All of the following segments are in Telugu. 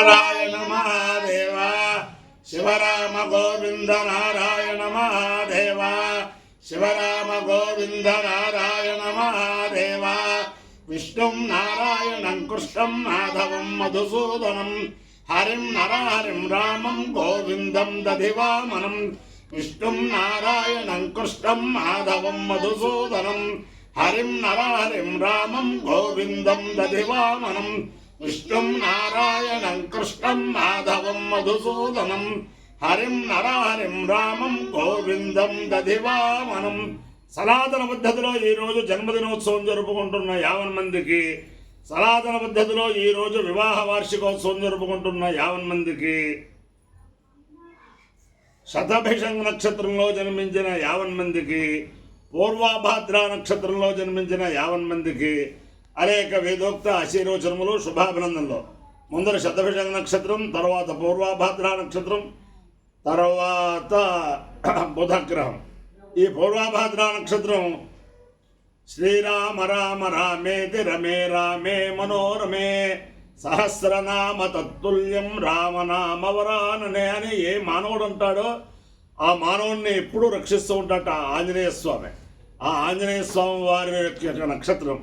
నారాయణ మహాదేవ శివరామ గోవింద నారాయణ మహాదేవ శివరామ గోవింద నారాయణ మహాదేవ విష్ణుం నారాయణం కృష్ణం మాధవం మధుసూదనం హరిం నరహరిం రామం గోవిందం దధివామనం విష్ణుం నారాయణం కృష్ణం మాధవం మధుసూదనం హరిం నరహరిం రామం గోవిందం దధివామనం విష్ణుం నారాయణం కృష్ణం మాధవం మధుసూదనం హరిం నరహరిం రామం గోవిందం దధివామనం. సనాతన పద్ధతిలో ఈరోజు జన్మదినోత్సవం జరుపుకుంటున్న 50 మందికి, సనాతన పద్ధతిలో ఈరోజు వివాహ వార్షికోత్సవం జరుపుకుంటున్న 50 మందికి, శతభిషంగ నక్షత్రంలో జన్మించిన 50 మందికి, పూర్వాభాద్ర నక్షత్రంలో జన్మించిన 50 మందికి అనేక వేదోక్త ఆశీర్వచనములు, శుభాభినందనలు. ముందర శతభిషంగ నక్షత్రం, తర్వాత పూర్వాభాద్ర నక్షత్రం, తర్వాత బుధగ్రహం. ఈ పూర్వాభాద్ర నక్షత్రం శ్రీరామ రామ రామేతి రమే రామే మనోరమే సహస్రనామ తత్తుల్యం రామనామవరాననే అని ఏ మానవుడు అంటాడో ఆ మానవుణ్ణి ఎప్పుడూ రక్షిస్తూ ఉంటాట ఆంజనేయ స్వామి. ఆ ఆంజనేయ స్వామి వారి యొక్క నక్షత్రం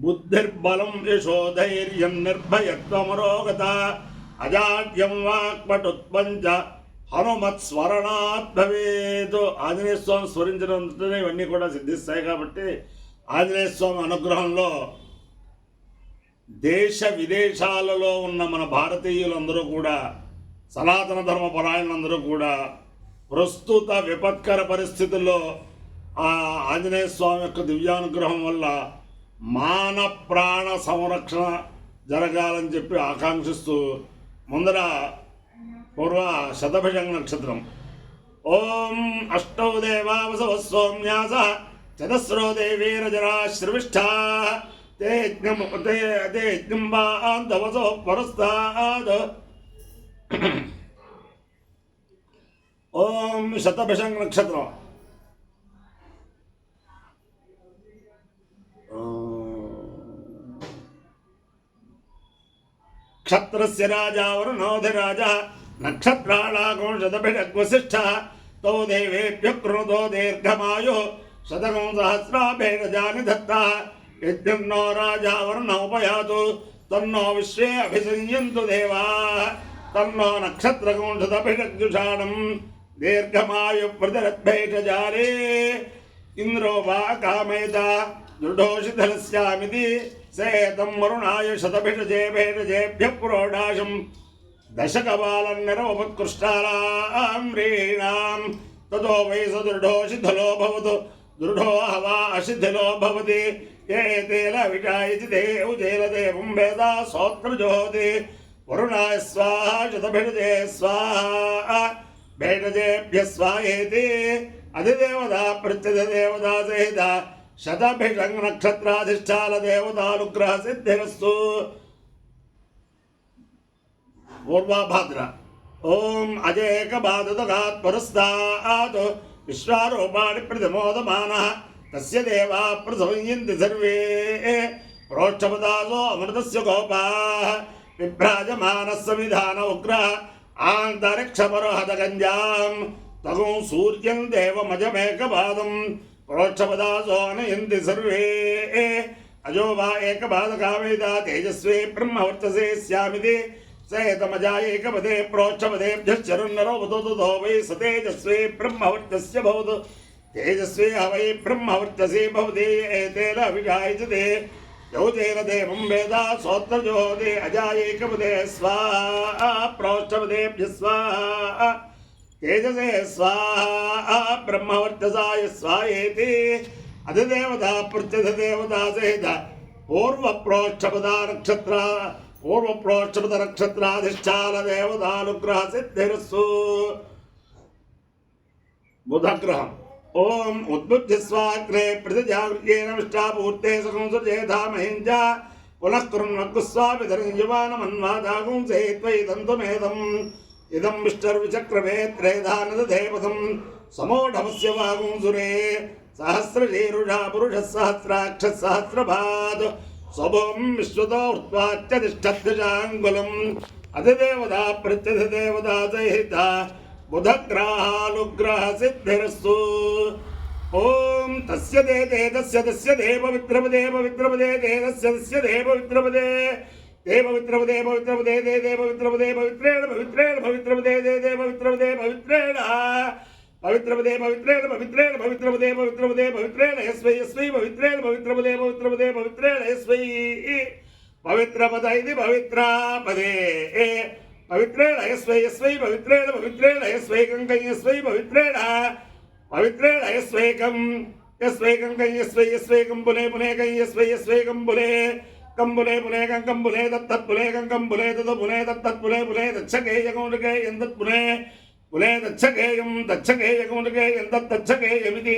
బుద్ధిర్బలం యశోధైర్యం నిర్భయత్వమరోగత అజాడ్యం వాక్పటుత్పంచ హనుమత్ స్మరణాత్ భవేత్. ఆంజనేయ స్వామి స్మరించడంతోనే ఇవన్నీ కూడా సిద్ధిస్తాయి. కాబట్టి ఆంజనేయ స్వామి అనుగ్రహంలో దేశ విదేశాలలో ఉన్న మన భారతీయులందరూ కూడా, సనాతన ధర్మ పరాయణులందరూ కూడా ప్రస్తుత విపత్కర పరిస్థితుల్లో ఆ ఆంజనేయ స్వామి యొక్క దివ్యానుగ్రహం వల్ల మాన ప్రాణ సంరక్షణ జరగాలని చెప్పి ఆకాంక్షిస్తూ ముందర పూర్వ శతభిషంగ నక్షత్రం ఓం అష్టౌ దేవావసవ సౌమ్యాస చతస్రో దేవీరజరా శ్రవిష్ఠా తే జ్ఞంబాంధవసో పరస్తాద్. ఓం శతభిషంగ నక్షత్రం క్షత్రస్య రాజా వరుణోధిరాజా నక్షత్రాళాగో శతభిషగ్వశిష్ఠ తో దేవేభ్య కృణుతో దీర్ఘమాయు శతకం సహస్రాభేషజాని దత్తా యజ్ఞో రాజా వరుణోపయాతు తన్నో విశ్వే అభిసంయంతు దేవా తన్నో నక్షత్రకం శతభిషగ్జుషాణం దీర్ఘమాయు ప్రతిరద్భేషజాలే ఇంద్రో వా కామేత దృఢోషిధలస్యామితి సేతం వరుణాయ శతభిషజే భేషజేభ్య పురోడాశం దశకపాలన్నిరవత్కృష్టారామ్రీణాం తతో వై సదృఢోషిధలో భవతు దృఢో హవా అశిథిలో భవతి ఏతేల విషాయతి దేవజేలదేవం వేదా సోత్రజోతి వరుణాయ స్వాహ శతభిషజే స్వాహ భేషజేభ్య స్వాహేతి అధిదేవతా ప్రత్యధిదేవతా సహిత శతభిషంగ నక్షత్రాధిష్టాన దేవతానుగ్రహ సిద్ధిరస్తు. పూర్వాభాద్ర ఓం అజేకబాధుదగాత్ పురస్తాత్ విశ్వారూపాణి ప్రతిమోదమానః తస్య దేవా ప్రసంయంతి సర్వే ప్రోక్షపదాసో అమృతస్య గోపాః విభ్రాజమానః సమిధాన ఉగ్రః ఆంతరిక్షపరోహతగంజాం తగుం సూర్యం దేవమజమేకపాదం ప్రోక్షపదాసో నయంతి సర్వే అజో వా ఏకపాదకామేద తేజస్వీ బ్రహ్మవర్చసే స్యామితి సేతమజాయేకపదే ప్రోక్షపదేభ్యశ్చరున్నరో వదో వై సతేజస్వీ బ్రహ్మవర్చస్య భవతు తేజస్వీ హవై బ్రహ్మవర్చసే భవతి ఏతేన అభిషాయజతే యౌతేన దేవం వేద సోత్రజోదే అజాయేకపదే స్వాహా ప్రోక్షపదేభ్య స్వాహా తేజసే స్వాహా బ్రహ్మవర్చసాయ స్వాహేతి అధిదేవతా ప్రత్యధిదేవతా సహిత పూర్వప్రోక్షపద నక్షత్రాధిష్టాన దేవతానుగ్రహ సిద్ధిరస్సు. బుధగ్రహం ఓం ఉద్బుద్ధిస్వాగ్రే ప్రతిజాగృత్యేన విష్టాపూర్తే సంసృజేధామహించ పునః కృణ్వగ్స్వామిధరం యువానమన్వాదాగుం సేత్వైదంతుమేదం ఇదం విష్టర్విచక్రమే త్రేధానదేవతం సమోఢమస్య వాగుం సురే సహస్రశీరుషా పురుష సహస్రాక్ష సహస్రభాద్ స్వభం విశ్వతో హృత్వాచ్యతిష్టద్విజాంగులం అధిదేవతా ప్రత్యధిదేవతా సహిత బుధగ్రహానుగ్రహ సిద్ధిరస్తు. ఓం తస్య దే తస్య తస్య దే పవిత్రపదే పవిత్రపదే దే తస్య తస్య దే పవిత్రపదే దే పవిత్రపదే పవిత్రపదే దే దే పవిత్రపదే పవిత్రేణ పవిత్రేణ పవిత్రపదే దే దే పవిత్రపదే పవిత్రేణ పవిత్రపదే పవిత్రేణ పవిత్రేణ పవిత్రపదే పవిత్రపదే పవిత్రేణ యస్వై యస్వై పవిత్రేణ పవిత్రపదే పవిత్రపదే పవిత్రేణ యస్వై పవిత్రపద ఇది పవిత్రాపదే పవిత్రేణ యస్వై యస్వై పవిత్రేణ పవిత్రేణ యస్వైకం కయ్యస్వై పవిత్రేణ పవిత్రేణ యస్వైకం యస్వైకం కయ్యస్వై యస్వైకం పునే పునే కయ్యస్వై యస్వైకం పునే కంబులే పునే కంబులే దత్తత్పులే కంబులే తదు పునే దత్తత్పులే పునే దచ్చకేయకౌండకే ఎందత్పునే పునే దచ్చకేయం దచ్చకేయకౌండకే ఎందత్తచ్చకేయమితి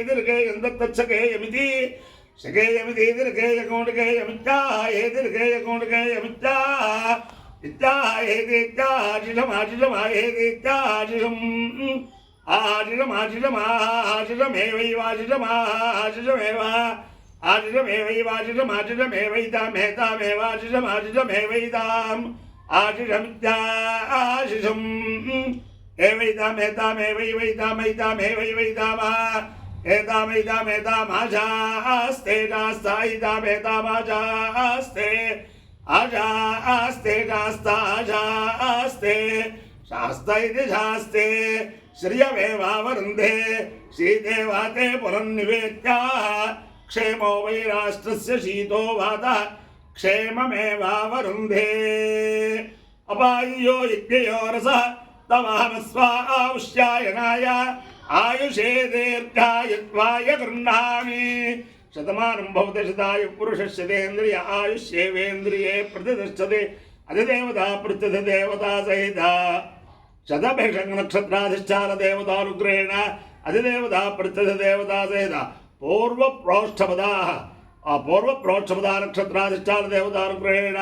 ఎందత్తచ్చకేయమితి శకేయమితిర్కేయకౌండకేయమిత్యా ఏదిర్కేయకౌండకేయమిత్యా ఇత్యాహేదిత్యాజిలమాజిలమాహేదిత్యాజిలం ఆజిలమాజిలమాజిలమేవైవాజిలమాజిలమేవ ఆజిలమేవైవాజిలమాజిలమేవైతామేతామేవాజిలమాజిలమేవైతాం ఆజిలమిత్యాజిలం ఏవైతామేతామేవైవైతామైతామేవైవైతామా ఏతామైతామేతామాజాస్తే నాస్తాయితామేతామాజాస్తే ఆజాస్తే నాస్తాజాస్తే శాస్త ఇది శాస్తే శ్రియమేవావరుంధే శ్రీదేవాతే పునర్నివేత్య క్షేమో వై రాష్ట్రస్య శీతో వాత క్షేమమేవావరుంధే అపాయ్యో యజ్ఞయో రస తమహమస్వావుష్యాయనాయ ఆయుషే దీర్ఘాయుత్వాయ గృహ్ణామి శతమానం భవతి శతాయు పురుషస్యేంద్రియ ఆయుష్యేవేంద్రియే ప్రతిష్టతే అధిదేవతా ప్రత్యధిదేవతా సహిత శతభిషంగ నక్షత్రాధిష్టాన దేవతానుగ్రహేణ అధిదేవతా ప్రత్యధిదేవతా సహిత పూర్వప్రోష్ఠపదా ఆ పూర్వప్రోష్ఠపదా నక్షత్రాధిష్టాన దేవతానుగ్రహేణ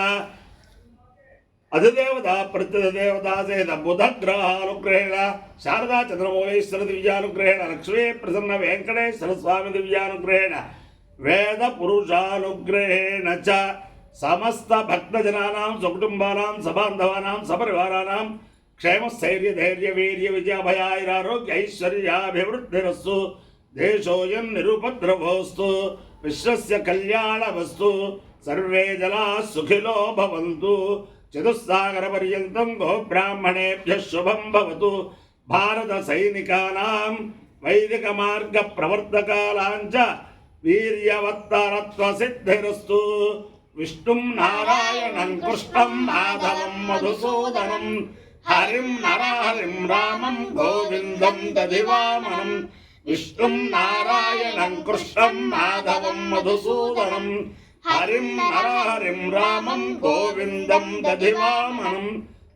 అధిదేవతా ప్రత్యధిదేవతా సహిత బుధగ్రహానుగ్రహేణ శారదా చంద్రమౌళీశ్వర దివ్యానుగ్రహేణ లక్ష్మీ ప్రసన్న వెంకటేశ్వర స్వామి దివ్యానుగ్రహేణ వేద పురుషానుగ్రహేణ చ సమస్త భక్తజనానాం స్వకుటుంబానాం సబాంధవానాం సపరివారానాం క్షేమస్థైర్య ధైర్య వీర్య విజయాభయాైరారోగ్య ఐశ్వర్యాభివృద్ధిరస్తు దేశోయం నిరుపద్రవోస్తు విశ్వస్య కళ్యాణవస్తు సర్వే జనాః సుఖినో భవంతు చతుస్సాగర పర్యంతం గోబ్రాహ్మణేభ్యః శుభం భవతు భారత సైనికానాం వైదిక మార్గ ప్రవర్తకానాంచ వీర్యవత్తరత్వ సిద్ధిరస్తు విష్ణుం నారాయణం కృష్ణం మాధవం మధుసూదనం హరిం నరహరిం రామం గోవిందం దధివామనం విష్ణుం నారాయణం కృష్ణం మాధవం మధుసూదనం హరిం నరహరిం రామం గోవిందం దధివామనం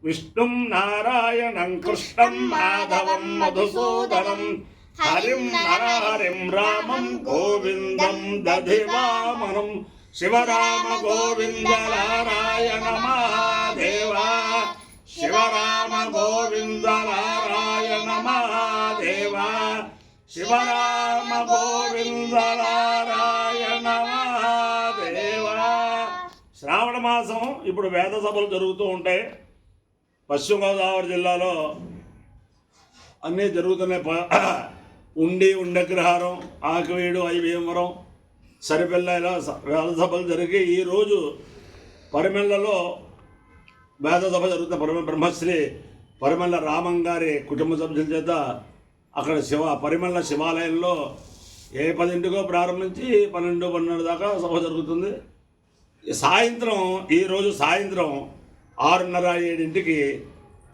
విష్ణుం నారాయణం కృష్ణం మాధవం మధుసూదనం హరిం నరహరిం రామం గోవిందం దధివామనం శివరామ గోవింద నారాయణ మహాదేవ శివరామ గోవింద నారాయణ మహాదేవ శివరామ గోవింద నారాయణ మహాదేవ. శ్రావణ మాసం ఇప్పుడు వేద సభలు జరుగుతూ ఉంటాయి. పశ్చిమ గోదావరి జిల్లాలో అన్నీ జరుగుతున్నాయి. ఉండగ్రహారం, ఆకివీడు, ఐవీవరం, సరిపిల్ల ఇలా వేద సభలు జరిగి ఈరోజు పరిమెల్లలో వేద సభ జరుగుతున్న బ్రహ్మశ్రీ పరిమళ రామం గారి కుటుంబ సభ్యుల చేత అక్కడ పరిమళ శివాలయంలో 10 ప్రారంభించి 12 దాకా సభ జరుగుతుంది. ఈరోజు సాయంత్రం 6:30-7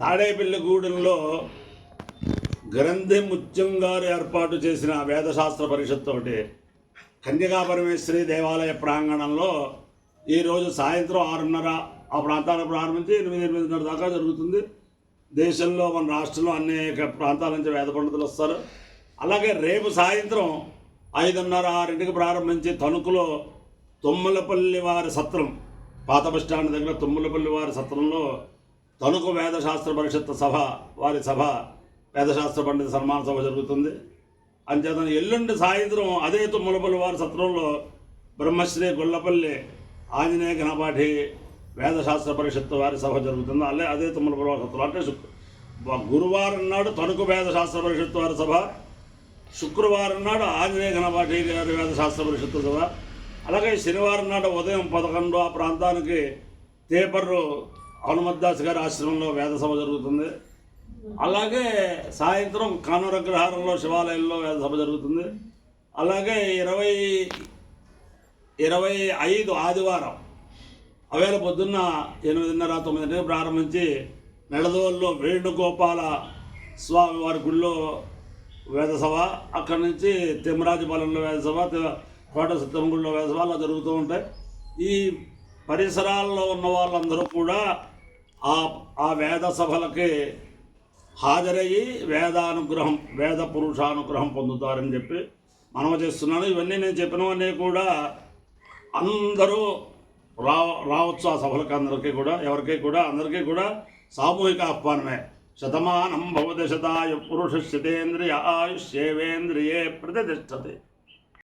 తాడేపల్లిగూడెంలో గ్రంథి ముత్యం గారు ఏర్పాటు చేసిన వేదశాస్త్ర పరిషత్ ఒకటి కన్యకా పరమేశ్వరి దేవాలయ ప్రాంగణంలో ఈరోజు సాయంత్రం 6:30 ఆ ప్రాంతాలకు ప్రారంభించి 8-8:30 దాకా జరుగుతుంది. దేశంలో మన రాష్ట్రంలో అనేక ప్రాంతాల నుంచి వేద పండితులు వస్తారు. అలాగే రేపు సాయంత్రం 5:30-6 ప్రారంభించి తణుకులో తుమ్మలపల్లి వారి సత్రం, పాత బస్టాండ్ దగ్గర తుమ్మలపల్లి వారి సత్రంలో తణుకు వేదశాస్త్ర పరిషత్ సభ వారి సభ వేదశాస్త్ర పండిత సన్మాన సభ జరుగుతుంది. అంచేత ఎల్లుండి సాయంత్రం అదే తుమ్మలపల్లి వారి సత్రంలో బ్రహ్మశ్రీ గొల్లపల్లి ఆంజనేయ గణపాఠి వేదశాస్త్ర పరిషత్తు వారి సభ జరుగుతుంది. అదే తుమ్మలపూడి వసతులు అంటే గురువారం నాడు తణుకు వేదశాస్త్ర పరిషత్తు వారి సభ, శుక్రవారం నాడు ఆంజనేయ ఘనపాఠి గారి వేదశాస్త్ర పరిషత్తు సభ, అలాగే శనివారం నాడు ఉదయం 11 ఆ ప్రాంతానికి తేపర్రు హనుమద్దాస్ గారి ఆశ్రమంలో వేద సభ జరుగుతుంది. అలాగే సాయంత్రం కానూరగ్రహారంలో శివాలయంలో వేద సభ జరుగుతుంది. అలాగే 25 ఆదివారం అవేళ పొద్దున్న 8:30-9 ప్రారంభించి నెడదోల్లో వేణుగోపాల స్వామి వారి గుడిలో వేదసభ, అక్కడి నుంచి తిమ్మరాజపాలెంలో వేదసభ, కోట సత్యమగుడిలో వేదసభ అలా జరుగుతూ ఉంటాయి. ఈ పరిసరాల్లో ఉన్న వాళ్ళందరూ కూడా ఆ వేద సభలకి హాజరయ్యి వేదానుగ్రహం, వేద పురుషానుగ్రహం పొందుతారని చెప్పి మనవి చేస్తున్నాను. ఇవన్నీ నేను చెప్పినవన్నీ కూడా అందరూ రావచ్చు ఆ సభలకు. అందరికీ కూడా సామూహిక ఆహ్వానమే. శతమానం భవతి శతాయు పురుష శతేంద్రియ ఆయుష్యేవేంద్రియే ప్రతిష్టతి.